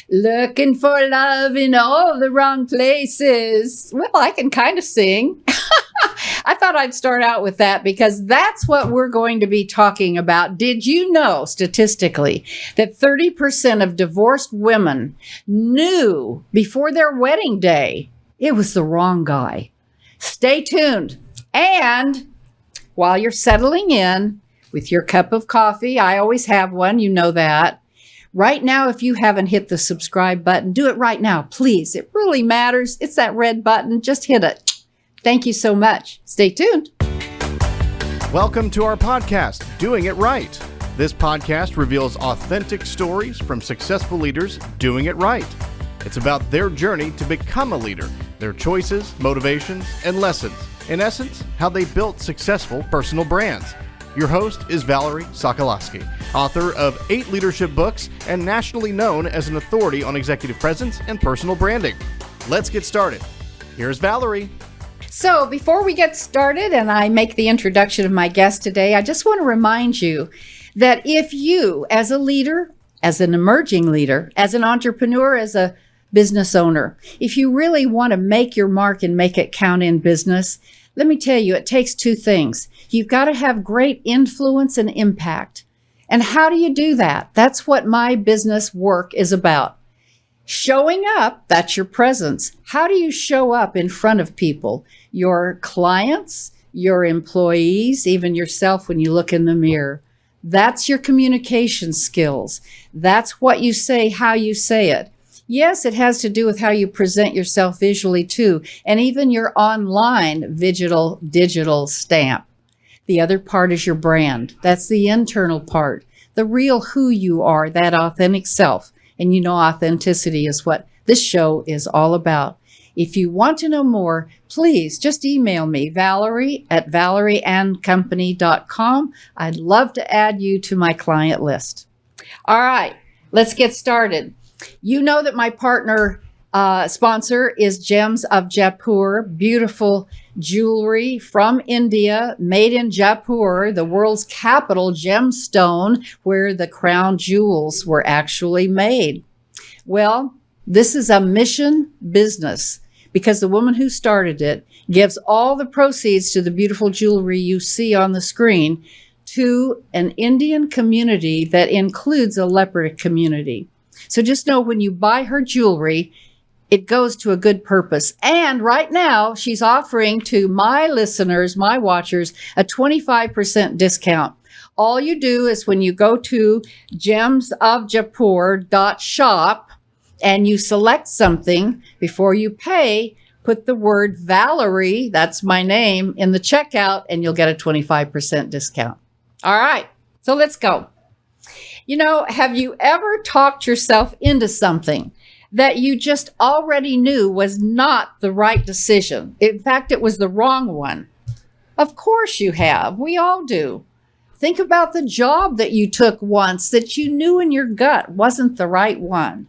Looking for love in all the wrong places. Well, I can kind of sing. I thought I'd start out with that because that's what we're going to be talking about. Did you know, statistically, that 30% of divorced women knew before their wedding day it was the wrong guy? Stay tuned. And while you're settling in with your cup of coffee, I always have one, you know that. Right now, if you haven't hit the subscribe button, do it right now, please. It really matters. It's that red button. Just hit it. Thank you so much. Stay tuned. Welcome to our podcast, Doing It Right. This podcast reveals authentic stories from successful leaders doing it right. It's about their journey to become a leader, their choices, motivations, and lessons. In essence, how they built successful personal brands. Your host is Valerie Sokolosky, author of 8 leadership books and nationally known as an authority on executive presence and personal branding. Let's get started. Here's Valerie. So before we get started and I make the introduction of my guest today, I just want to remind you that if you, as a leader, as an emerging leader, as an entrepreneur, as a business owner, if you really want to make your mark and make it count in business, let me tell you, it takes 2 things. You've got to have great influence and impact. And how do you do that? That's what my business work is about. Showing up, that's your presence. How do you show up in front of people? Your clients, your employees, even yourself when you look in the mirror. That's your communication skills. That's what you say, how you say it. Yes, it has to do with how you present yourself visually too, and even your online digital stamp. The other part is your brand. That's the internal part, the real who you are, that authentic self. And you know, authenticity is what this show is all about. If you want to know more, please just email me, Valerie@ValerieandCompany.com. I'd love to add you to my client list. All right, let's get started. You know that my partner sponsor is Gems of Jaipur, beautiful jewelry from India, made in Jaipur, the world's capital gemstone, where the crown jewels were actually made. Well, this is a mission business because the woman who started it gives all the proceeds to the beautiful jewelry you see on the screen to an Indian community that includes a leopard community. So just know when you buy her jewelry, it goes to a good purpose. And right now, she's offering to my listeners, my watchers, a 25% discount. All you do is when you go to gemsofjaipur.shop and you select something, before you pay, put the word Valerie, that's my name, in the checkout, and you'll get a 25% discount. All right, so let's go. You know, have you ever talked yourself into something that you just already knew was not the right decision? In fact, it was the wrong one. Of course you have. We all do. Think about the job that you took once that you knew in your gut wasn't the right one,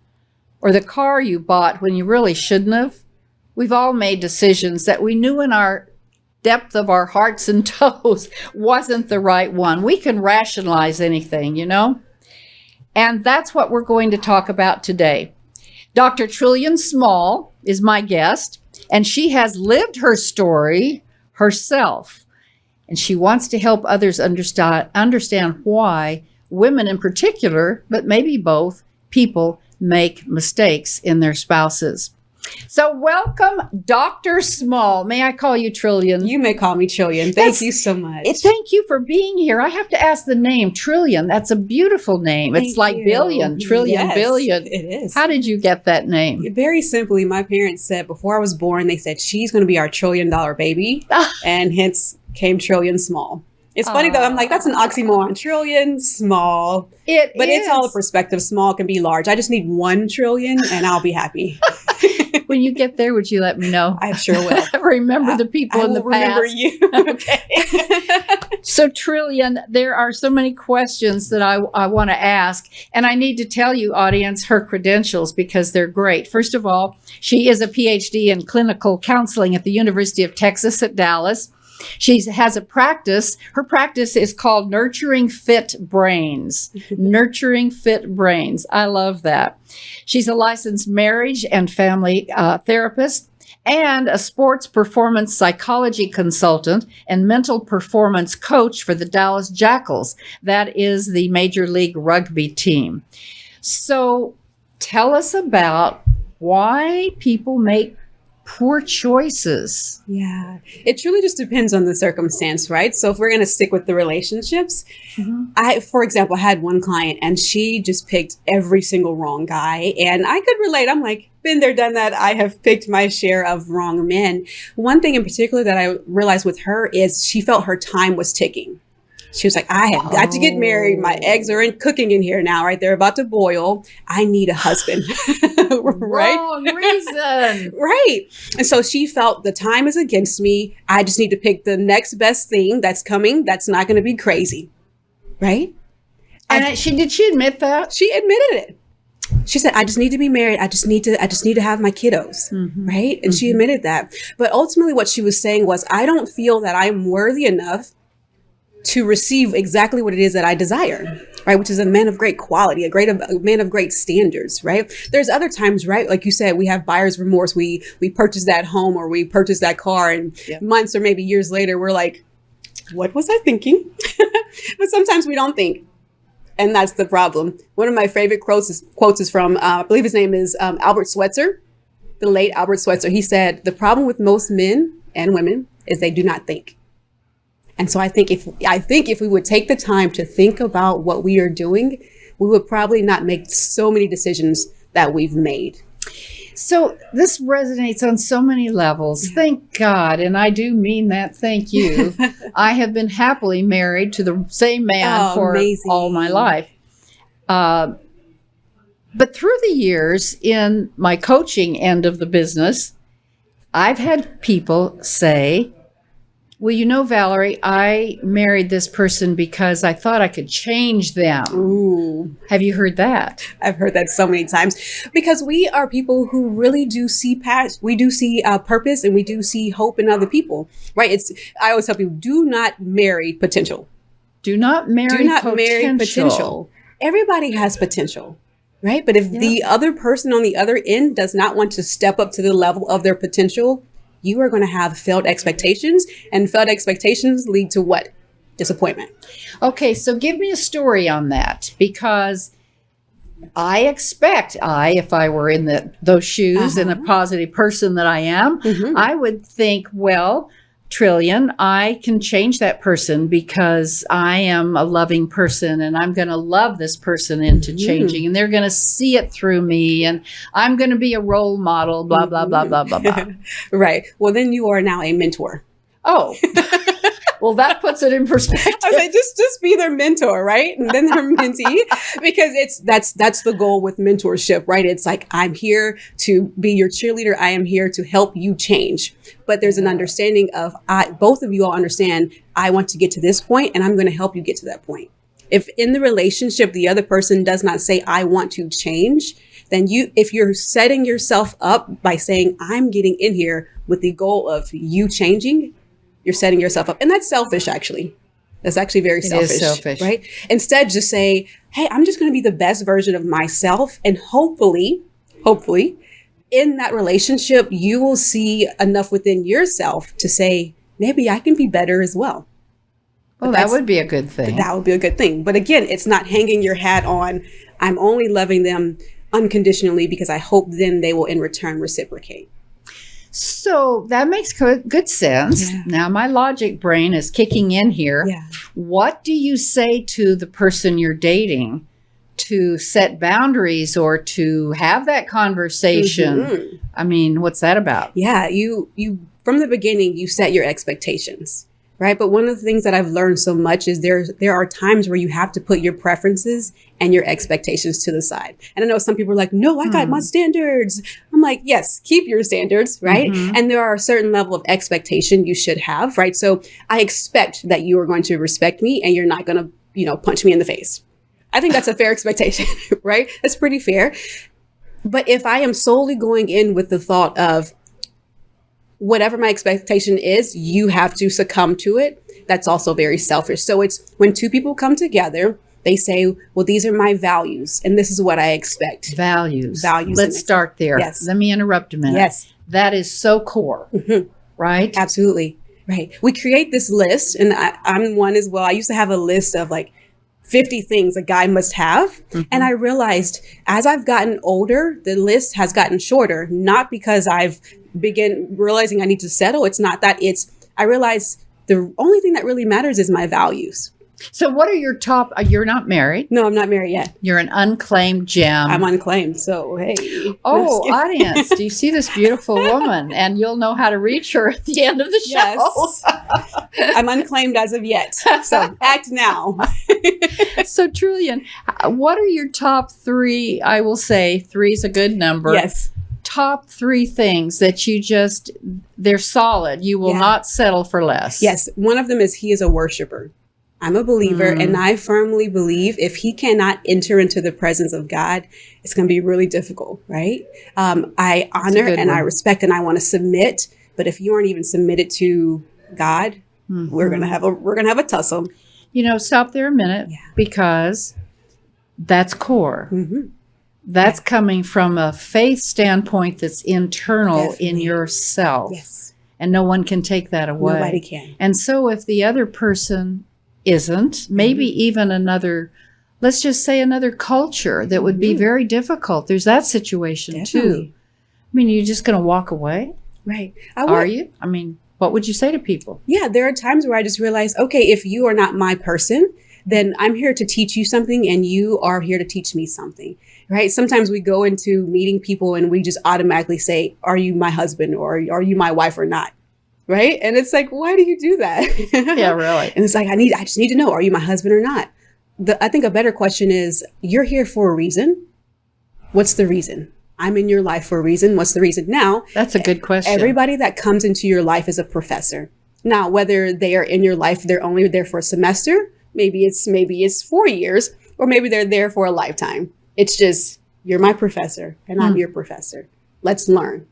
or the car you bought when you really shouldn't have. We've all made decisions that we knew in our depth of our hearts and toes wasn't the right one. We can rationalize anything, you know? And that's what we're going to talk about today. Dr. Trillian Small is my guest, and she has lived her story herself. And she wants to help others understand why women in particular, but maybe both, people make mistakes in their spouses. So welcome, Dr. Small. May I call you Trillian? You may call me Trillian. Thank you so much. Thank you for being here. I have to ask the name, Trillian. That's a beautiful name. It's like billion, trillion, yes, billion. It is. How did you get that name? Very simply, my parents said before I was born, they said, she's going to be our $1 trillion baby. And hence came Trillian Small. It's funny though, I'm like, that's an oxymoron. Trillion, small. But it's all a perspective. Small can be large. I just need 1 trillion and I'll be happy. When you get there, would you let me know? I sure will. Remember the people in the past. I will remember you. Okay. So Trillian, there are so many questions that I want to ask. And I need to tell you, audience, her credentials because they're great. First of all, she is a PhD in clinical counseling at the University of Texas at Dallas. She has a practice. Her practice is called Nurturing Fit Brains. Nurturing Fit Brains. I love that. She's a licensed marriage and family therapist and a sports performance psychology consultant and mental performance coach for the Dallas Jackals. That is the Major League Rugby team. So tell us about why people make poor choices. Yeah, it truly just depends on the circumstance, right? So if we're going to stick with the relationships, for example, had one client and she just picked every single wrong guy. And I could relate. I'm like, been there, done that. I have picked my share of wrong men. One thing in particular that I realized with her is she felt her time was ticking. She was like, I have got to get married. My eggs are cooking in here now, right? They're about to boil. I need a husband. Right? Wrong reason. Right. And so she felt the time is against me. I just need to pick the next best thing that's coming. That's not going to be crazy. Right. And did she admit that? She admitted it. She said, I just need to be married. I just need to have my kiddos. Right. And she admitted that. But ultimately what she was saying was, I don't feel that I'm worthy enough to receive exactly what it is that I desire, right? Which is a man of great quality, a man of great standards, right? There's other times, right? Like you said, we have buyer's remorse. We purchase that home or we purchase that car and months or maybe years later, we're like, what was I thinking? But sometimes we don't think. And that's the problem. One of my favorite quotes is from, I believe his name is Albert Schweitzer, the late Albert Schweitzer. He said, the problem with most men and women is they do not think. And so I think if we would take the time to think about what we are doing, we would probably not make so many decisions that we've made. So this resonates on so many levels. Thank God. And I do mean that. Thank you. I have been happily married to the same man for all my life. But through the years in my coaching end of the business, I've had people say, well, you know, Valerie, I married this person because I thought I could change them. Ooh. Have you heard that? I've heard that so many times because we are people who really do see purpose and we do see hope in other people, right? I always tell people, do not marry potential. Do not marry potential. Everybody has potential, right? But if the other person on the other end does not want to step up to the level of their potential, you are going to have failed expectations, and failed expectations lead to what? Disappointment. Okay, so give me a story on that, because I expect if I were in those shoes and a positive person that I am, I would think, well, Trillion, I can change that person because I am a loving person and I'm going to love this person into changing, and they're going to see it through me, and I'm going to be a role model, blah, blah, blah, blah, blah, blah. Right. Well, then you are now a mentor. Oh, well, that puts it in perspective. I was like, just be their mentor, right? And then their mentee, because that's the goal with mentorship, right? It's like, I'm here to be your cheerleader. I am here to help you change. But there's an understanding of, both of you all understand, I want to get to this point and I'm going to help you get to that point. If in the relationship, the other person does not say, I want to change, then if you're setting yourself up by saying, I'm getting in here with the goal of you changing, you're setting yourself up. And that's selfish, actually. That's actually very selfish. It is selfish. Right? Instead, just say, hey, I'm just going to be the best version of myself. And hopefully, in that relationship, you will see enough within yourself to say, maybe I can be better as well. Well, that would be a good thing. That would be a good thing. But again, it's not hanging your hat on, I'm only loving them unconditionally because I hope then they will in return reciprocate. So that makes good sense. Yeah. Now my logic brain is kicking in here. Yeah. What do you say to the person you're dating to set boundaries or to have that conversation? I mean, what's that about? Yeah, you from the beginning, you set your expectations, right? But one of the things that I've learned so much is there are times where you have to put your preferences and your expectations to the side. And I know some people are like, no, I got my standards. I'm like, yes, keep your standards, right? And there are a certain level of expectation you should have, right? So I expect that you are going to respect me and you're not going to, punch me in the face. I think that's a fair expectation, right? That's pretty fair. But if I am solely going in with the thought of, whatever my expectation is, you have to succumb to it. That's also very selfish. So it's when two people come together, they say, well, these are my values, and this is what I expect. Values. Values. Let's start there. Yes. Let me interrupt a minute. Yes. That is so core, right? Absolutely. Right. We create this list, and I'm one as well. I used to have a list of like 50 things a guy must have. And I realized as I've gotten older, the list has gotten shorter, not because I've begun realizing I need to settle. It's not that. I realize the only thing that really matters is my values. So what are your top, you're not married. No, I'm not married yet. You're an unclaimed gem. I'm unclaimed. So, hey. Oh, audience, do you see this beautiful woman? And you'll know how to reach her at the end of the show. Yes. I'm unclaimed as of yet. So act now. So Trillian, what are your top three? I will say three is a good number. Yes. Top three things that they're solid. You will not settle for less. Yes. One of them is he is a worshiper. I'm a believer, and I firmly believe if he cannot enter into the presence of God, it's going to be really difficult, right? I honor and I respect and I want to submit, but if you aren't even submitted to God, we're gonna have a tussle. Stop there a minute because that's core. That's coming from a faith standpoint that's internal in yourself. Yes, and no one can take that away. Nobody can. And so if the other person isn't, maybe even let's just say another culture that would be very difficult. There's that situation too. I mean, you're just going to walk away? Right. Are you? I mean, what would you say to people? Yeah, there are times where I just realize, okay, if you are not my person, then I'm here to teach you something and you are here to teach me something, right? Sometimes we go into meeting people and we just automatically say, are you my husband or are you my wife or not? Right. And it's like, why do you do that? Yeah, really. And it's like, I just need to know, are you my husband or not? I think a better question is, you're here for a reason. What's the reason? I'm in your life for a reason. What's the reason? Now, that's a good question. Everybody that comes into your life is a professor. Now, whether they are in your life, they're only there for a semester. Maybe it's 4 years, or maybe they're there for a lifetime. It's just, you're my professor and I'm your professor. Let's learn.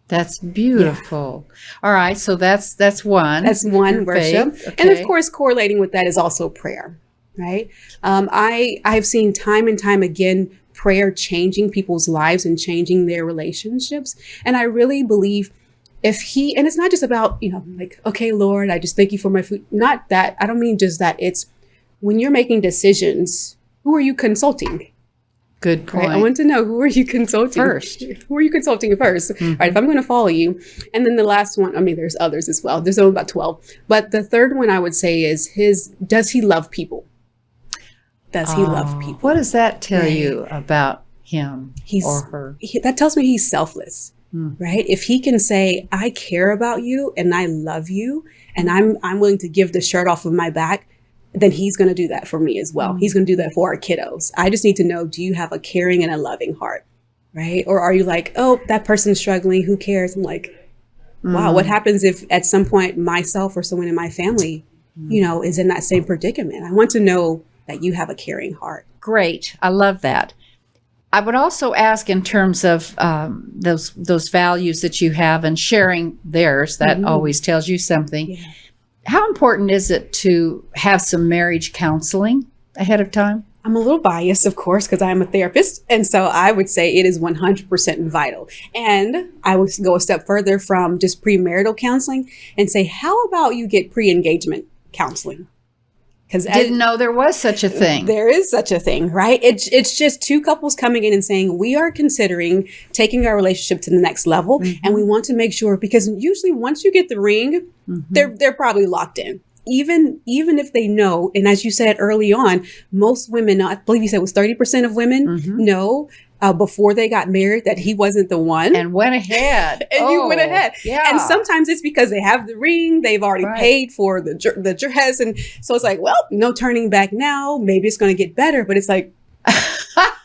That's beautiful. All right. So that's one. That's one, worship. Okay. And of course, correlating with that is also prayer, right? I've seen time and time again, prayer changing people's lives and changing their relationships. And I really believe and it's not just about, like, okay, Lord, I just thank you for my food. Not that. I don't mean just that. It's when you're making decisions, who are you consulting? Good point. Right? I want to know, who are you consulting first? Who are you consulting first? All right, if I'm going to follow you. And then the last one, there's others as well. There's only about 12. But the third one I would say is does he love people? Does he love people? What does that tell you about him or her? That tells me he's selfless, right? If he can say, I care about you and I love you and I'm willing to give the shirt off of my back, then he's going to do that for me as well. He's going to do that for our kiddos. I just need to know, do you have a caring and a loving heart, right? Or are you like, oh, that person's struggling, who cares? I'm like, wow, what happens if at some point myself or someone in my family, is in that same predicament? I want to know that you have a caring heart. Great. I love that. I would also ask in terms of those values that you have and sharing theirs, that always tells you something. Yeah. How important is it to have some marriage counseling ahead of time? I'm a little biased, of course, because I'm a therapist. And so I would say it is 100% vital. And I would go a step further from just premarital counseling and say, how about you get pre-engagement counseling? Because didn't know there was such a thing. There is such a thing, right? It's just two couples coming in and saying, we are considering taking our relationship to the next level. And we want to make sure, because usually once you get the ring, they're probably locked in. Even if they know, and as you said early on, most women, I believe you said it was 30% of women know before they got married that he wasn't the one. And went ahead. You went ahead. Yeah. And sometimes it's because they have the ring, they've already paid for the dress. And so it's like, well, no turning back now. Maybe it's going to get better. But it's like,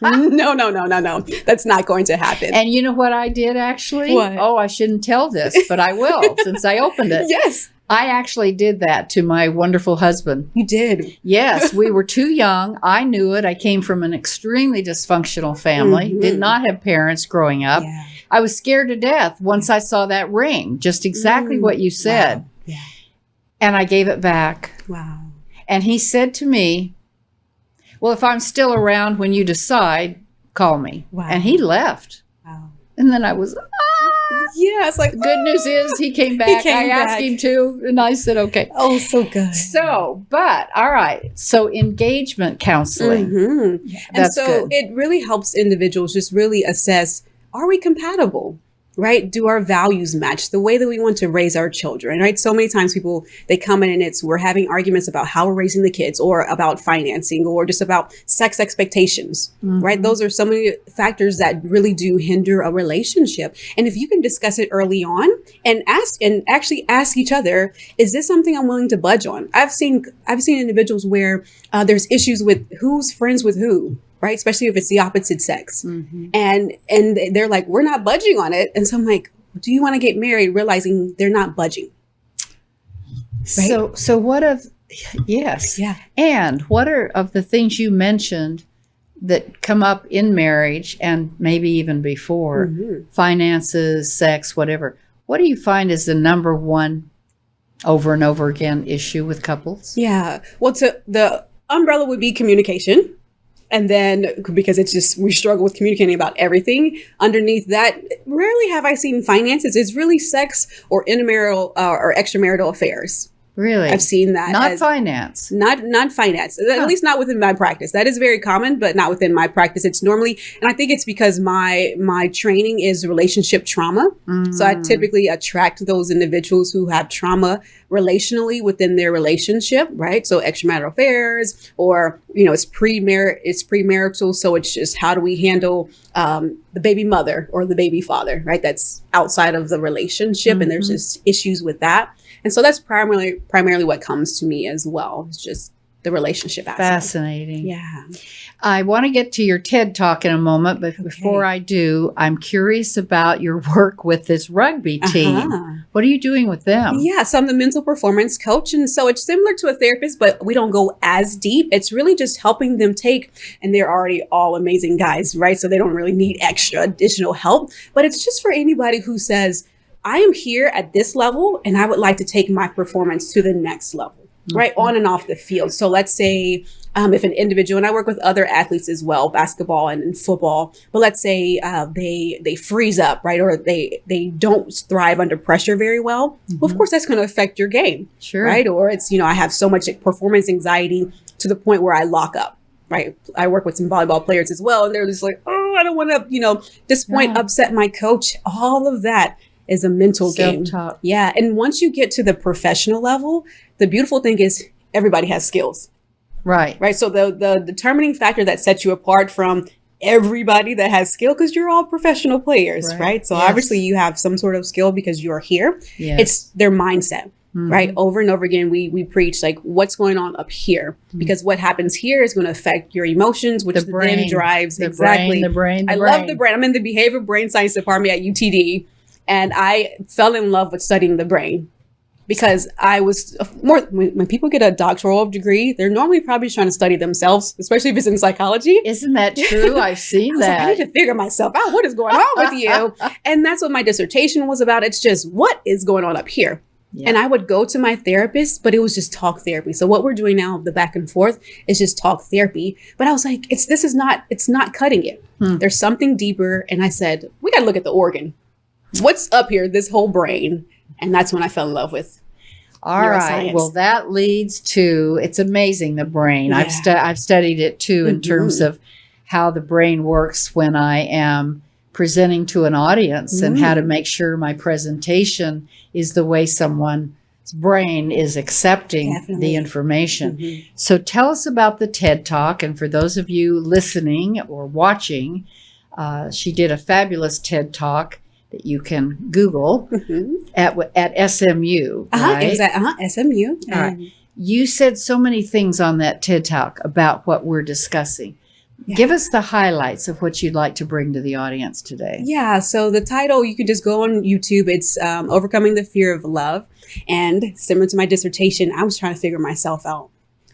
no. That's not going to happen. And you know what I did actually? What? Oh, I shouldn't tell this, but I will since I opened it. Yes. I actually did that to my wonderful husband. You did. Yes, we were too young. I knew it. I came from an extremely dysfunctional family, did not have parents growing up. Yeah. I was scared to death once I saw that ring, just exactly what you said. Wow. Yeah. And I gave it back. Wow. And he said to me, well, if I'm still around when you decide, call me. Wow. And he left. Wow. And then I was, Yeah, it's like, good news is he came back. came I asked back. him to, and I said, okay. oh, so good. So, but all right. So engagement counseling. And That's so good. it really helps individuals just really assess, are we compatible? Right? Do our values match the way that we want to raise our children? Right? So many times people, they come in and we're having arguments about how we're raising the kids, or about financing, or just about sex expectations. Right? Those are so many factors that really do hinder a relationship. And if you can discuss it early on and actually ask each other, is this something I'm willing to budge on? I've seen individuals where there's issues with who's friends with who. Right? Especially if it's the opposite sex. And they're like, we're not budging on it. And so I'm like, do you want to get married? Realizing they're not budging. Right? So what of, yes. Yeah. And what are of the things you mentioned that come up in marriage and maybe even before, finances, sex, whatever, what do you find is the number one over and over again issue with couples? Yeah. Well, the umbrella would be communication. And then, because it's just, we struggle with communicating about everything. Underneath that, rarely have I seen finances. It's really sex or intermarital or extramarital affairs. Really? I've seen that. Not finance. Not finance. At least not within my practice. That is very common, but not within my practice. It's normally, and I think it's because my training is relationship trauma. So I typically attract those individuals who have trauma relationally within their relationship, right? So extramarital affairs, or it's premarital. So it's just, how do we handle the baby mother or the baby father, right? That's outside of the relationship, and there's just issues with that. And so that's primarily what comes to me as well. It's just the relationship aspect. Fascinating. Yeah. I want to get to your TED Talk in a moment, but before I do, I'm curious about your work with this rugby team. What are you doing with them? Yeah, so I'm the mental performance coach. And so it's similar to a therapist, but we don't go as deep. It's really just helping them and they're already all amazing guys, right? So they don't really need extra additional help. But it's just for anybody who says, I am here at this level and I would like to take my performance to the next level, right? On and off the field. So let's say if an individual, and I work with other athletes as well, basketball and football, but let's say they freeze up, right? Or they don't thrive under pressure very well. Well, of course, that's going to affect your game, right? Or it's, I have so much performance anxiety to the point where I lock up. Right. I work with some volleyball players as well. And they're just like, oh, I don't want to, disappoint, upset my coach. All of that is a mental game. Self-talk. Yeah. And once you get to the professional level, the beautiful thing is everybody has skills. Right. Right. So the determining factor that sets you apart from everybody that has skill, because you're all professional players, right? So obviously you have some sort of skill because you're here. Yes. It's their mindset. Right. Over and over again, we preach like what's going on up here, because what happens here is going to affect your emotions, which then drives the brain. I love the brain. I'm in the behavioral brain science department at UTD, and I fell in love with studying the brain because I was when people get a doctoral degree, they're normally probably trying to study themselves, especially if it's in psychology. Isn't that true? I've seen that. I need to figure myself out. What is going on with you? And that's what my dissertation was about. It's just what is going on up here. Yeah. And I would go to my therapist, but it was just talk therapy. So what we're doing now, the back and forth, is just talk therapy. But I was like, it's not cutting it. There's something deeper. And I said, we got to look at the organ. What's up here? This whole brain. And that's when I fell in love with All right. Well, that leads to, it's amazing, the brain. Yeah. I've studied it too in terms of how the brain works when I am presenting to an audience and how to make sure my presentation is the way someone's brain is accepting the information. So tell us about the TED Talk. And for those of you listening or watching, she did a fabulous TED Talk that you can Google at SMU. Right? SMU. All right. You said so many things on that TED Talk about what we're discussing. Give us the highlights of what you'd like to bring to the audience today. Yeah. So the title, you can just go on YouTube. It's Overcoming the Fear of Love. And similar to my dissertation, I was trying to figure myself out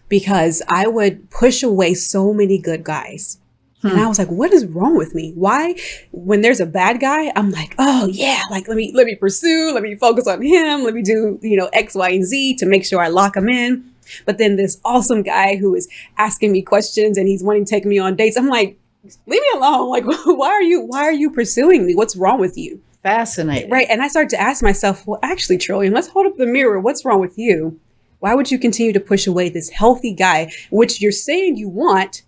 because I would push away so many good guys. And I was like, what is wrong with me? Why, when there's a bad guy, I'm like, oh yeah, like let me pursue, let me focus on him, let me do, X, Y, and Z to make sure I lock him in. But then this awesome guy who is asking me questions and he's wanting to take me on dates, I'm like, leave me alone. Like, why are you pursuing me? What's wrong with you? Fascinating. Right. And I started to ask myself, well, actually, Trillian, let's hold up the mirror. What's wrong with you? Why would you continue to push away this healthy guy, which you're saying you want,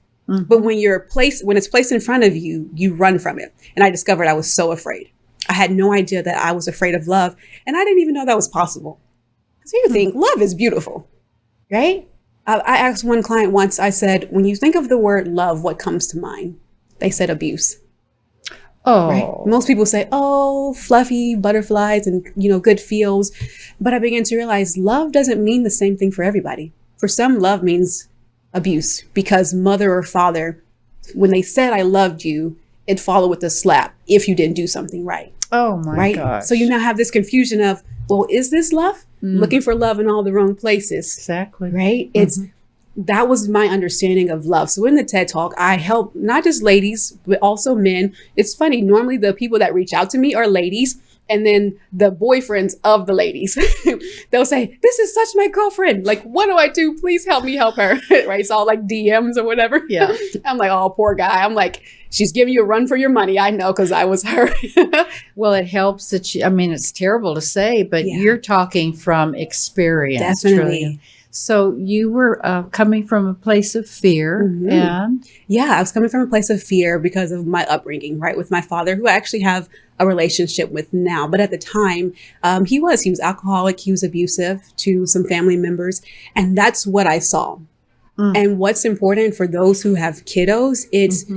but when it's placed in front of you, you run from it. And I discovered I was so afraid. I had no idea that I was afraid of love. And I didn't even know that was possible. Because you think love is beautiful, right? I asked one client once, I said, when you think of the word love, what comes to mind? They said abuse. Oh, right? Most people say, oh, fluffy butterflies and, good feels. But I began to realize love doesn't mean the same thing for everybody. For some, love means abuse because mother or father, when they said, I loved you, it followed with a slap if you didn't do something right. Oh my gosh. So you now have this confusion of, well, is this love? Looking for love in all the wrong places. Exactly. Right? That was my understanding of love. So in the TED Talk, I help not just ladies, but also men. It's funny. Normally the people that reach out to me are ladies and then the boyfriends of the ladies. They'll say, this is such my girlfriend. Like, what do I do? Please help me help her. Right? It's all like DMs or whatever. Yeah. I'm like, oh, poor guy. I'm like, she's giving you a run for your money. I know, because I was her. Well, it helps that it's terrible to say, but you're talking from experience. Definitely. Trillian. So you were coming from a place of fear and? Yeah, I was coming from a place of fear because of my upbringing, right? With my father, who I actually have a relationship with now. But at the time, he was alcoholic. He was abusive to some family members. And that's what I saw. And what's important for those who have kiddos, it's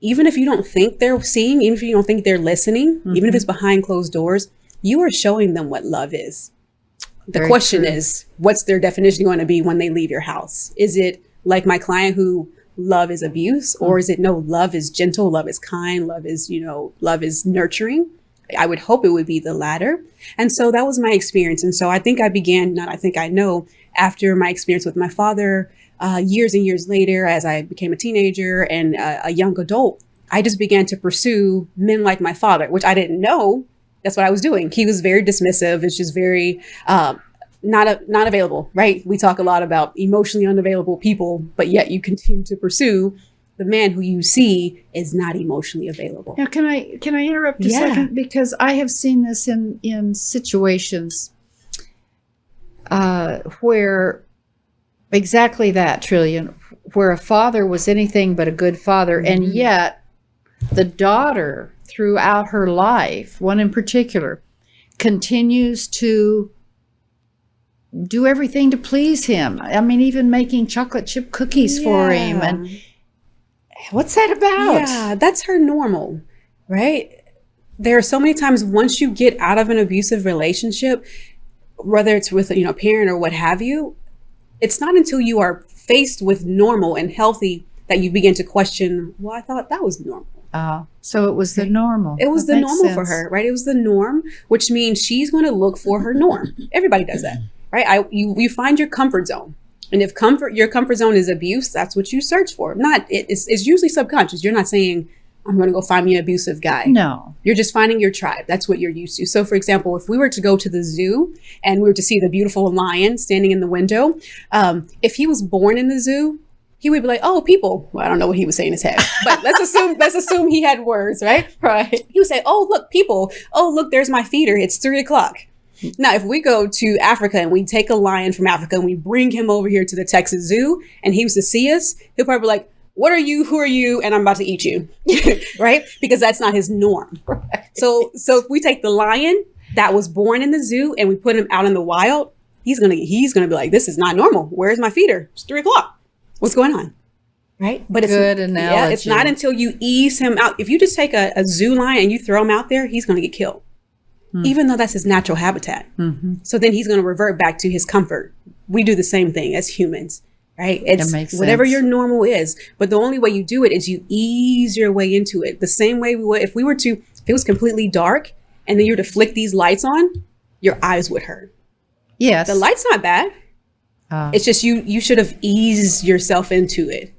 even if you don't think they're seeing, even if you don't think they're listening, even if it's behind closed doors, you are showing them what love is. The question is, what's their definition going to be when they leave your house? Is it like my client who love is abuse, or is it no, love is gentle, love is kind, love is, love is nurturing? I would hope it would be the latter. And so that was my experience. And so I know after my experience with my father, years and years later, as I became a teenager and a young adult, I just began to pursue men like my father, which I didn't know. That's what I was doing. He was very dismissive. It's just very not available, right? We talk a lot about emotionally unavailable people, but yet you continue to pursue the man who you see is not emotionally available. Now, can I interrupt a second? Because I have seen this in situations where exactly that, Trillian, where a father was anything but a good father, and yet the daughter throughout her life, one in particular, continues to do everything to please him. I mean, even making chocolate chip cookies for him. And what's that about? Yeah, that's her normal, right? There are so many times once you get out of an abusive relationship, whether it's with a parent or what have you, it's not until you are faced with normal and healthy that you begin to question, well, I thought that was normal. So it was the normal. It was the normal for her, right? It was the norm, which means she's going to look for her norm. Everybody does that, right? You find your comfort zone. And if your comfort zone is abuse, that's what you search for. It's usually subconscious. You're not saying, I'm going to go find me an abusive guy. No. You're just finding your tribe. That's what you're used to. So for example, if we were to go to the zoo and we were to see the beautiful lion standing in the window, if he was born in the zoo, he would be like, oh, people. Well, I don't know what he was saying in his head, but let's assume he had words, right? Right. He would say, oh, look, people. Oh, look, there's my feeder. It's 3:00. Now, if we go to Africa and we take a lion from Africa and we bring him over here to the Texas Zoo and he was to see us, he'll probably be like, what are you? Who are you? And I'm about to eat you, right? Because that's not his norm. Right. So if we take the lion that was born in the zoo and we put him out in the wild, he's gonna be like, this is not normal. Where's my feeder? It's 3:00. What's going on? Right? But good analogy. Yeah, it's not until you ease him out. If you just take a zoo lion and you throw him out there, he's going to get killed, even though that's his natural habitat. So then he's going to revert back to his comfort. We do the same thing as humans. right? It's makes whatever sense. your normal is. But the only way you do it is you ease your way into it. The same way we would, if it was completely dark and then you were to flick these lights on, your eyes would hurt. Yes. The light's not bad. It's just you should have eased yourself into it.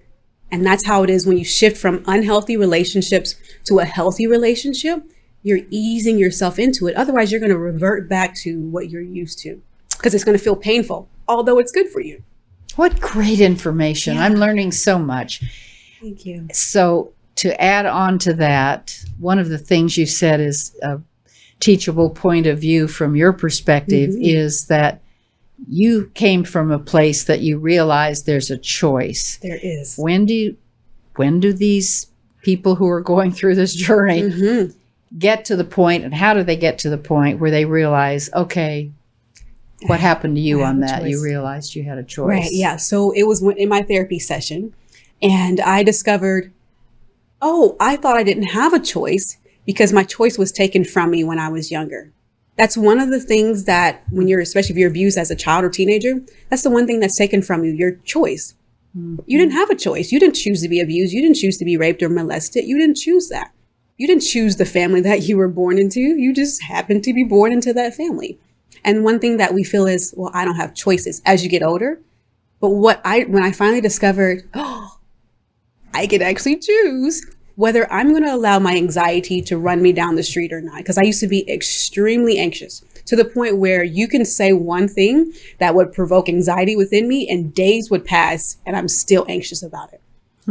And that's how it is when you shift from unhealthy relationships to a healthy relationship. You're easing yourself into it. Otherwise, you're going to revert back to what you're used to because it's going to feel painful, although it's good for you. What great information. Yeah. I'm learning so much. Thank you. So to add on to that, one of the things you said is a teachable point of view from your perspective is that you came from a place that you realize there's a choice. There is. When do these people who are going through this journey get to the point, and how do they get to the point where they realize, okay, what happened to you on that? You realized you had a choice. Right. Yeah. So it was in my therapy session and I discovered, I thought I didn't have a choice because my choice was taken from me when I was younger. That's one of the things that especially if you're abused as a child or teenager, that's the one thing that's taken from you, your choice. You didn't have a choice. You didn't choose to be abused. You didn't choose to be raped or molested. You didn't choose that. You didn't choose the family that you were born into. You just happened to be born into that family. And one thing that we feel is, well, I don't have choices as you get older. But when I finally discovered, I can actually choose whether I'm going to allow my anxiety to run me down the street or not. Because I used to be extremely anxious to the point where you can say one thing that would provoke anxiety within me and days would pass and I'm still anxious about it.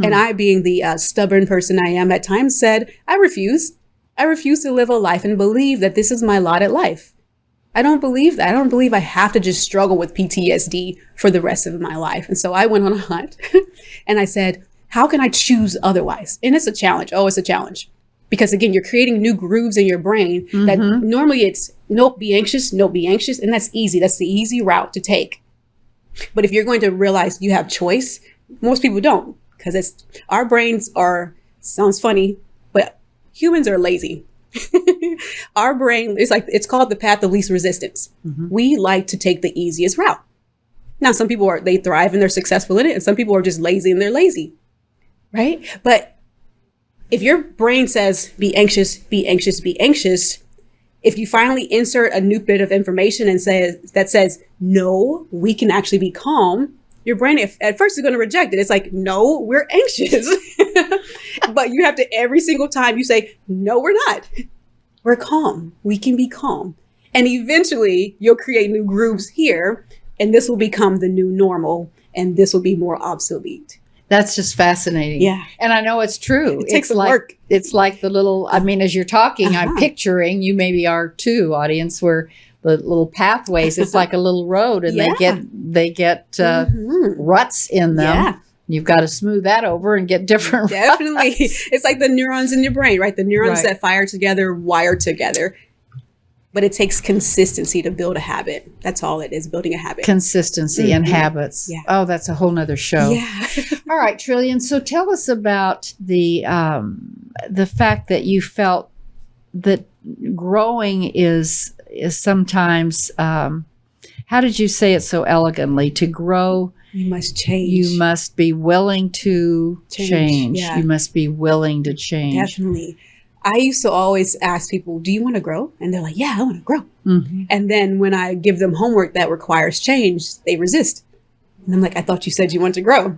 And I, being the stubborn person I am at times, said, I refuse. I refuse to live a life and believe that this is my lot at life. I don't believe that. I don't believe I have to just struggle with PTSD for the rest of my life. And so I went on a hunt and I said, how can I choose otherwise? And it's a challenge. Oh, it's a challenge. Because again, you're creating new grooves in your brain that normally it's nope, be anxious, nope, be anxious. And that's easy. That's the easy route to take. But if you're going to realize you have choice, most people don't. Because our brains sounds funny, but humans are lazy. Our brain it's called the path of least resistance. We like to take the easiest route. Now, some people they thrive and they're successful in it, and some people are just lazy and they're lazy, right? But if your brain says be anxious, be anxious, be anxious, if you finally insert a new bit of information and says no, we can actually be calm. Your brain at first is going to reject it. It's like, no, we're anxious. But you have to, every single time you say, no, we're not. We're calm. We can be calm. And eventually you'll create new grooves here and this will become the new normal and this will be more obsolete. That's just fascinating. Yeah. And I know it's true. It takes work. It's like the little, as you're talking, I'm picturing, you maybe are too, audience, where the little pathways, it's like a little road and they get ruts in them. Yeah. You've got to smooth that over and get different Definitely. ruts. It's like the neurons in your brain, right? The neurons that fire together, wire together. But it takes consistency to build a habit. That's all it is, building a habit. Consistency and habits. Yeah. Oh, that's a whole nother show. Yeah. All right, Trillian. So tell us about the fact that you felt that growing is sometimes, how did you say it so elegantly? To grow, you must change. You must be willing to change. Yeah. You must be willing to change. Definitely. I used to always ask people, do you want to grow? And they're like, yeah, I want to grow. And then when I give them homework that requires change, they resist. And I'm like, I thought you said you want to grow.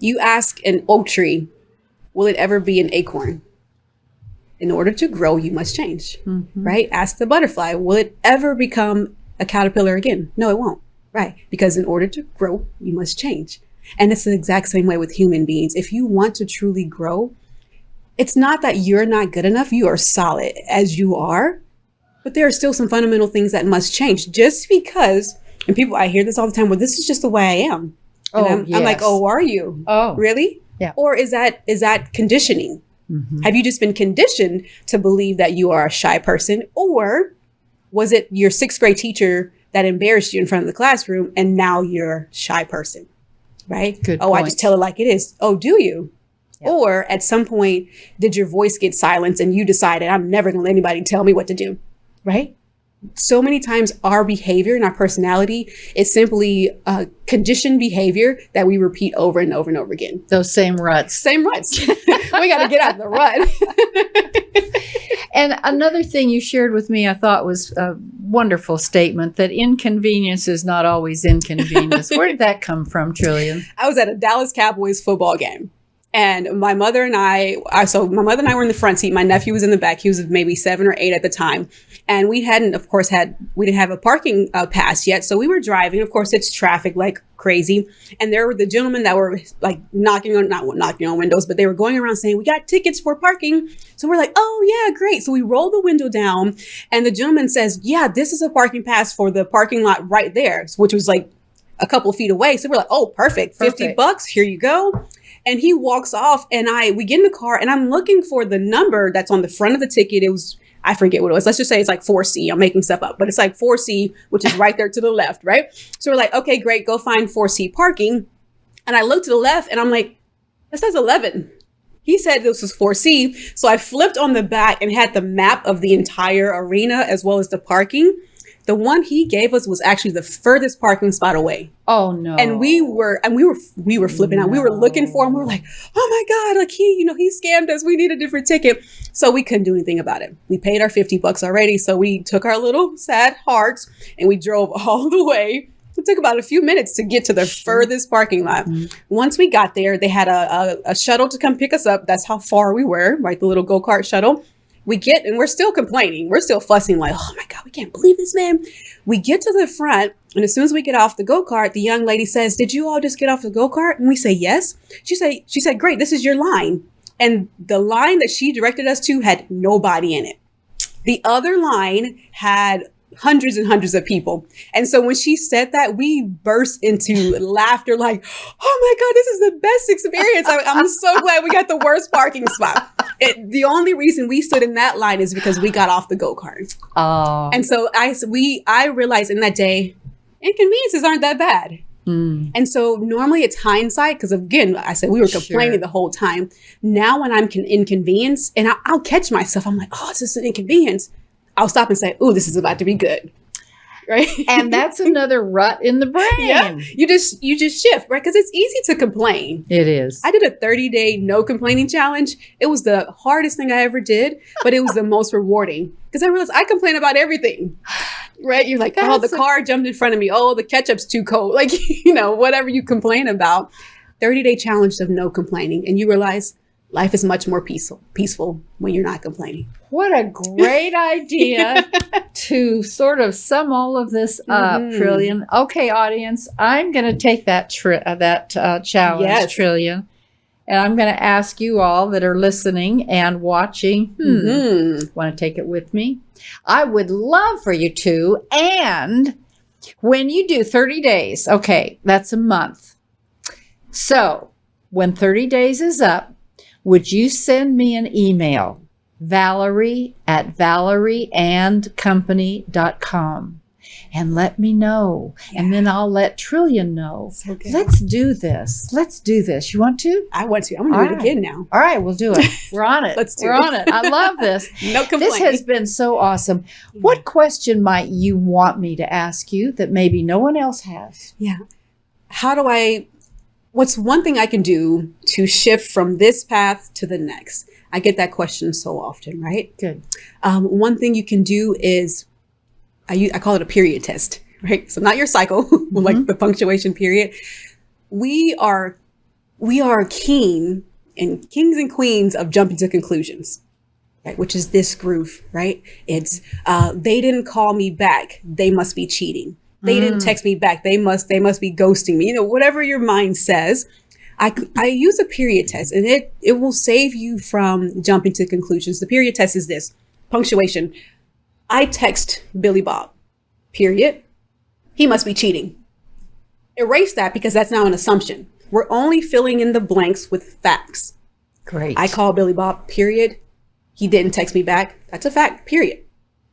You ask an oak tree, will it ever be an acorn? In order to grow, you must change, right? Ask the butterfly, will it ever become a caterpillar again? No, it won't, right? Because in order to grow, you must change. And it's the exact same way with human beings. If you want to truly grow, it's not that you're not good enough. You are solid as you are, but there are still some fundamental things that must change just because, and people, I hear this all the time, well, this is just the way I am. And I'm like, oh, are you? Oh, really? Yeah. Or is that conditioning? Have you just been conditioned to believe that you are a shy person? Or was it your 6th grade teacher that embarrassed you in front of the classroom and now you're a shy person, right? Good point. I just tell it like it is. Oh, do you? Yeah. Or at some point, did your voice get silenced and you decided, I'm never going to let anybody tell me what to do, right? so many times our behavior and our personality is simply conditioned behavior that we repeat over and over and over again. Those same ruts. Same ruts. We got to get out of the rut. And another thing you shared with me, I thought was a wonderful statement, that inconvenience is not always inconvenience. Where did that come from, Trillian? I was at a Dallas Cowboys football game. And my mother and I were in the front seat. My nephew was in the back. He was maybe 7 or 8 at the time. And we didn't have a parking pass yet. So we were driving. Of course, it's traffic like crazy. And there were the gentlemen that were like not knocking on windows, but they were going around saying, we got tickets for parking. So we're like, oh yeah, great. So we roll the window down and the gentleman says, yeah, this is a parking pass for the parking lot right there, which was like a couple of feet away. So we're like, oh, perfect. $50. Here you go. And he walks off and we get in the car and I'm looking for the number that's on the front of the ticket. It was, I forget what it was. Let's just say it's like 4C. I'm making stuff up, but it's like 4C, which is right there to the left, right? So we're like, okay, great. Go find 4C parking. And I look to the left and I'm like, that says 11. He said this was 4C. So I flipped on the back and had the map of the entire arena as well as the parking. The one he gave us was actually the furthest parking spot away. Oh no! And we were flipping out. We were looking for him. We were like, oh my God, like he scammed us. We need a different ticket. So we couldn't do anything about it. We paid our $50 already. So we took our little sad hearts and we drove all the way. It took about a few minutes to get to the furthest parking lot. Mm-hmm. Once we got there, they had a shuttle to come pick us up. That's how far we were, right? The little go-kart shuttle. We get, and we're still complaining. We're still fussing like, oh my God, we can't believe this, man. We get to the front, and as soon as we get off the go-kart, the young lady says, did you all just get off the go-kart? And we say, yes. She said, great, this is your line. And the line that she directed us to had nobody in it. The other line had hundreds and hundreds of people. And so when she said that, we burst into laughter like, oh my God, this is the best experience. I'm so glad we got the worst parking spot. The only reason we stood in that line is because we got off the go-kart. Oh. And so I realized in that day, inconveniences aren't that bad. Mm. And so normally it's hindsight, because again, I said we were complaining the whole time. Now when I'm inconvenienced and I'll catch myself, I'm like, oh, this is an inconvenience. I'll stop and say, oh, this is about to be good. Right. And that's another rut in the brain. Yeah. You just shift, right? Because it's easy to complain. It is. I did a 30-day no complaining challenge. It was the hardest thing I ever did, but it was the most rewarding because I realized I complain about everything. Right. You're like, the car jumped in front of me. Oh, the ketchup's too cold. Like, whatever you complain about. 30-day challenge of no complaining. And you realize life is much more peaceful when you're not complaining. What a great idea to sort of sum all of this up, Trillian. Okay, audience, I'm going to take that challenge, Trillian, and I'm going to ask you all that are listening and watching, want to take it with me? I would love for you to. And when you do 30 days, okay, that's a month. So when 30 days is up, would you send me an email, Valerie@valerieandcompany.com, and let me know. Yeah. And then I'll let Trillian know. So let's do this. You want to? I want to. I'm going to do it again now. All right, we'll do it. We're on it. We're on it. I love this. No complaining. This has been so awesome. Yeah. What question might you want me to ask you that maybe no one else has? Yeah. What's one thing I can do to shift from this path to the next? I get that question so often, right? Good. One thing you can do is, I call it a period test, right? So not your cycle, like the punctuation period. We are kings and queens of jumping to conclusions, right? Which is this groove, right? It's, they didn't call me back. They must be cheating. They didn't text me back. They must be ghosting me. Whatever your mind says, I use a period test and it will save you from jumping to conclusions. The period test is this: punctuation. I text Billy Bob, period. He must be cheating. Erase that because that's now an assumption. We're only filling in the blanks with facts. Great. I call Billy Bob, period. He didn't text me back. That's a fact, period.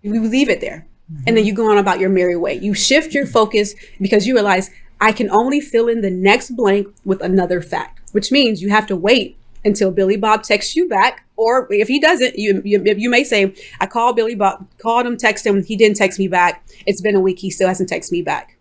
We leave it there. And then you go on about your merry way. You shift your focus because you realize I can only fill in the next blank with another fact, which means you have to wait until Billy Bob texts you back. Or if he doesn't, you may say, I called Billy Bob, called him, texted him. He didn't text me back. It's been a week. He still hasn't texted me back.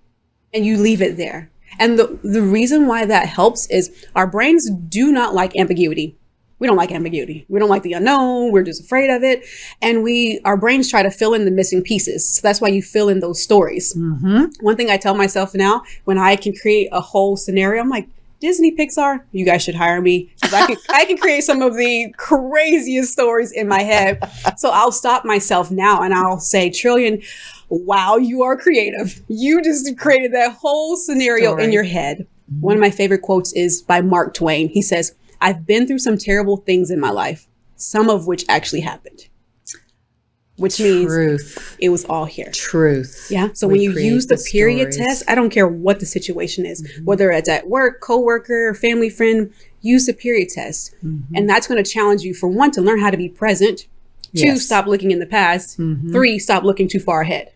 And you leave it there. And the reason why that helps is our brains do not like ambiguity. We don't like ambiguity. We don't like the unknown. We're just afraid of it. And our brains try to fill in the missing pieces. So that's why you fill in those stories. Mm-hmm. One thing I tell myself now, when I can create a whole scenario, I'm like, Disney, Pixar, you guys should hire me. I can create some of the craziest stories in my head. So I'll stop myself now and I'll say, Trillion, wow, you are creative. You just created that whole scenario in your head. Mm-hmm. One of my favorite quotes is by Mark Twain. He says, I've been through some terrible things in my life, some of which actually happened. Which means it was all here. Truth. Yeah. So when you use the period test, I don't care what the situation is, whether it's at work, coworker, family friend, use the period test. Mm-hmm. And that's going to challenge you, for one, to learn how to be present. Yes. 2, stop looking in the past. Mm-hmm. 3, stop looking too far ahead.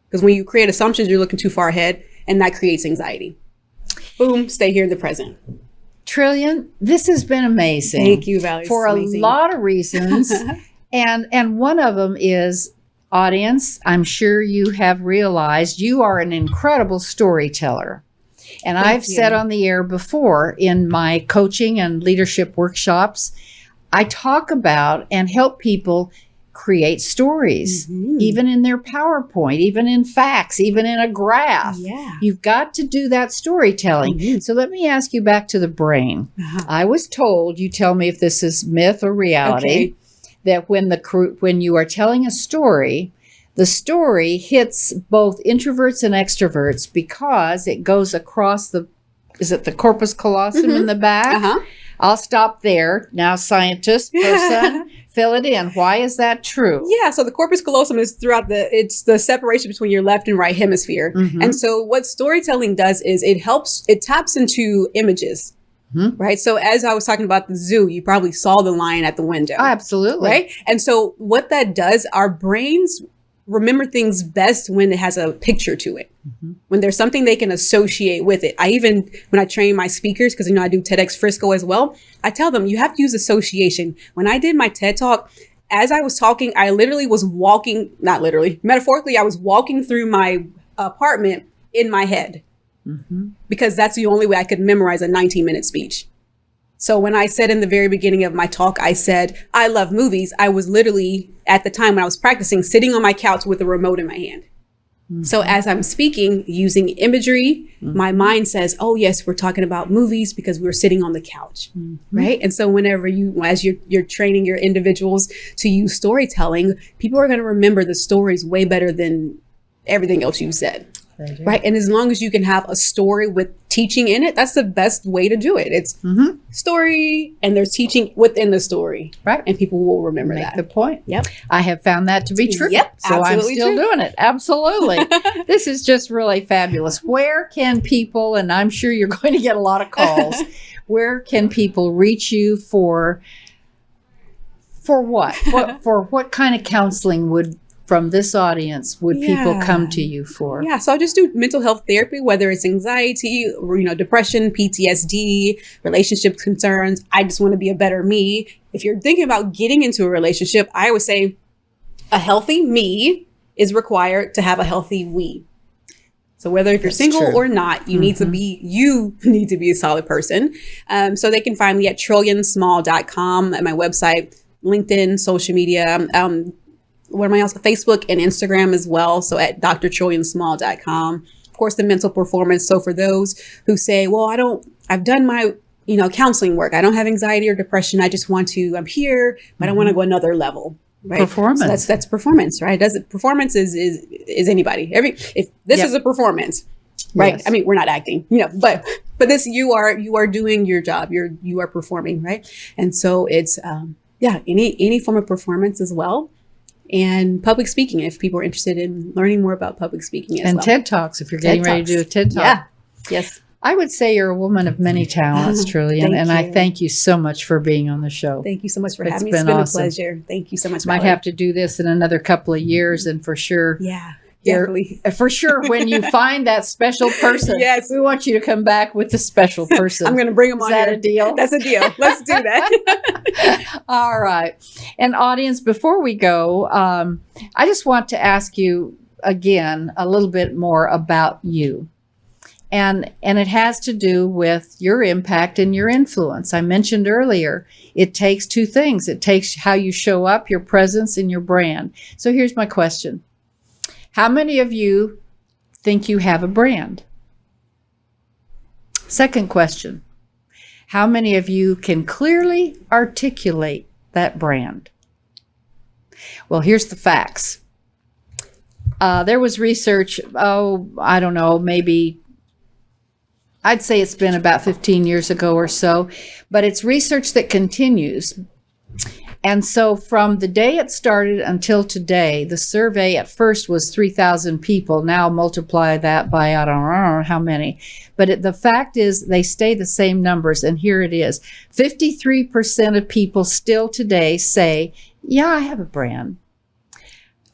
Because when you create assumptions, you're looking too far ahead, and that creates anxiety. Boom, stay here in the present. Trillion, this has been amazing. Thank you, Valerie. For a lot of reasons. And one of them is, audience, I'm sure you have realized you are an incredible storyteller. And I've said on the air before in my coaching and leadership workshops, I talk about and help people create stories, even in their PowerPoint, even in facts, even in a graph. Yeah. You've got to do that storytelling. Mm-hmm. So let me ask you back to the brain. I was told, you tell me if this is myth or reality, that when you are telling a story, the story hits both introverts and extroverts because it goes across the corpus callosum in the back? I'll stop there. Now, scientist, person, fill it in. Why is that true? Yeah, so the corpus callosum is it's the separation between your left and right hemisphere. Mm-hmm. And so what storytelling does is it taps into images. Mm-hmm. Right. So as I was talking about the zoo, you probably saw the lion at the window. Oh, absolutely. Right. And so what that does, our brains remember things best when it has a picture to it, when there's something they can associate with it. When I train my speakers, because, I do TEDx Frisco as well, I tell them you have to use association. When I did my TED Talk, as I was talking, I literally was walking, not literally, metaphorically, I was walking through my apartment in my head. Mm-hmm. Because that's the only way I could memorize a 19-minute speech. So when I said in the very beginning of my talk, I said, I love movies. I was literally, at the time when I was practicing, sitting on my couch with a remote in my hand. Mm-hmm. So as I'm speaking, using imagery, my mind says, oh, yes, we're talking about movies because we're sitting on the couch. Mm-hmm. Right. And so whenever as you're training your individuals to use storytelling, people are going to remember the stories way better than everything else you said. Right. And as long as you can have a story with teaching in it, that's the best way to do it. It's story and there's teaching within the story. Right. And people will remember that. Make the point. Yep. I have found that to be true. Yep. So I'm still doing it. Absolutely. This is just really fabulous. Where can people, and I'm sure you're going to get a lot of calls, where can people reach you for what? For what kind of counseling from this audience would people come to you for? Yeah, so I just do mental health therapy, whether it's anxiety, depression, PTSD, relationship concerns. I just want to be a better me. If you're thinking about getting into a relationship, I would say a healthy me is required to have a healthy we. So whether if you're single or not, you need to be a solid person. So they can find me at trillionsmall.com, at my website, LinkedIn, social media. What am I else? Facebook and Instagram as well. So at drtrillionsmall.com. Of course, the mental performance. So for those who say, well, I've done my, counseling work. I don't have anxiety or depression. I'm here, but I want to go another level. Right. Performance. So that's performance, right? Performance is anybody. If this is a performance, right? Yes. I mean, we're not acting, but this, you are doing your job. You are performing, right? And so it's, any form of performance as well. And public speaking, if people are interested in learning more about public speaking as well. And TED Talks, if you're getting ready to do a TED Talk. Yeah. Yes. I would say you're a woman of many talents, Trillion. And I thank you so much for being on the show. Thank you so much for having me. It's been awesome. A pleasure. Thank you so much. Might have to do this in another couple of years and for sure Definitely. For sure, when you find that special person, Yes. we want you to come back with the special person. I'm going to bring them Is on that here. a deal? That's a deal. Let's do that. All right. And audience, before we go, I just want to ask you again a little bit more about you. And it has to do with your impact and your influence. I mentioned earlier, it takes two things. It takes how you show up, your presence, and your brand. So here's my question. How many of you think you have a brand? Second question. How many of you can clearly articulate that brand? Well, here's the facts. There was research, I don't know, maybe I'd say it's been about 15 years ago or so, but it's research that continues. And so from the day it started until today, the survey at first was 3,000 people. Now multiply that by, I don't know how many. But the fact is they stay the same numbers. And here it is. 53% of people still today say, yeah, I have a brand.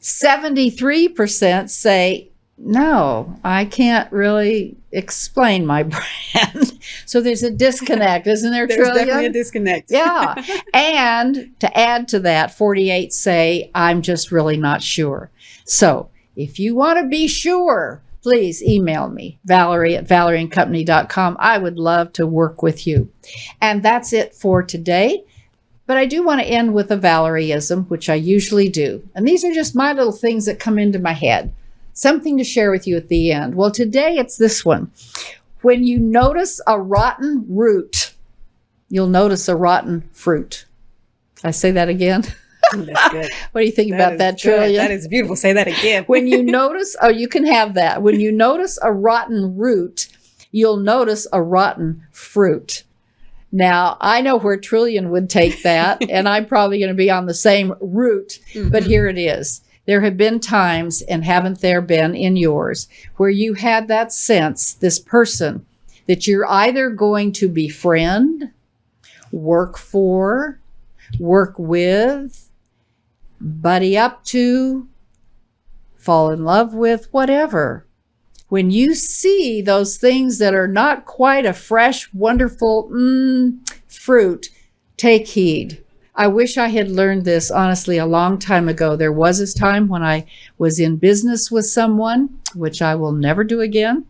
73% say, no, I can't really explain my brand. So there's a disconnect, isn't there, There's Trillian? definitely a disconnect. Yeah. And to add to that, 48 say, I'm just really not sure. So if you want to be sure, please email me, Valerie@ValerieandCompany.com. I would love to work with you. And that's it for today. But I do want to end with a Valerieism, which I usually do. And these are just my little things that come into my head. Something to share with you at the end. Well, today it's this one. When you notice a rotten root, you'll notice a rotten fruit. I say that again? That's good. What do you think about that, good. Trillian? That is beautiful. Say that again. When you notice, you can have that. When you notice a rotten root, you'll notice a rotten fruit. Now, I know where Trillian would take that, and I'm probably going to be on the same route, but here it is. There have been times, and haven't there been in yours, where you had that sense, this person, that you're either going to befriend, work for, work with, buddy up to, fall in love with, whatever. When you see those things that are not quite a fresh, wonderful fruit, take heed. I wish I had learned this, honestly, a long time ago. There was this time when I was in business with someone, which I will never do again.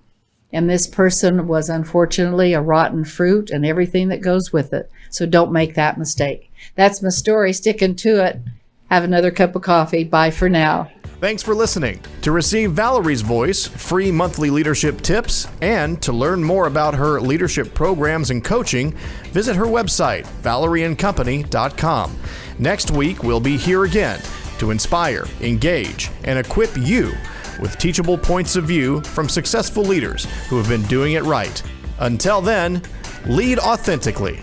And this person was unfortunately a rotten fruit and everything that goes with it. So don't make that mistake. That's my story. Sticking to it. Have another cup of coffee. Bye for now. Thanks for listening. To receive Valerie's voice, free monthly leadership tips, and to learn more about her leadership programs and coaching, visit her website, ValerieandCompany.com. Next week, we'll be here again to inspire, engage, and equip you with teachable points of view from successful leaders who have been doing it right. Until then, lead authentically.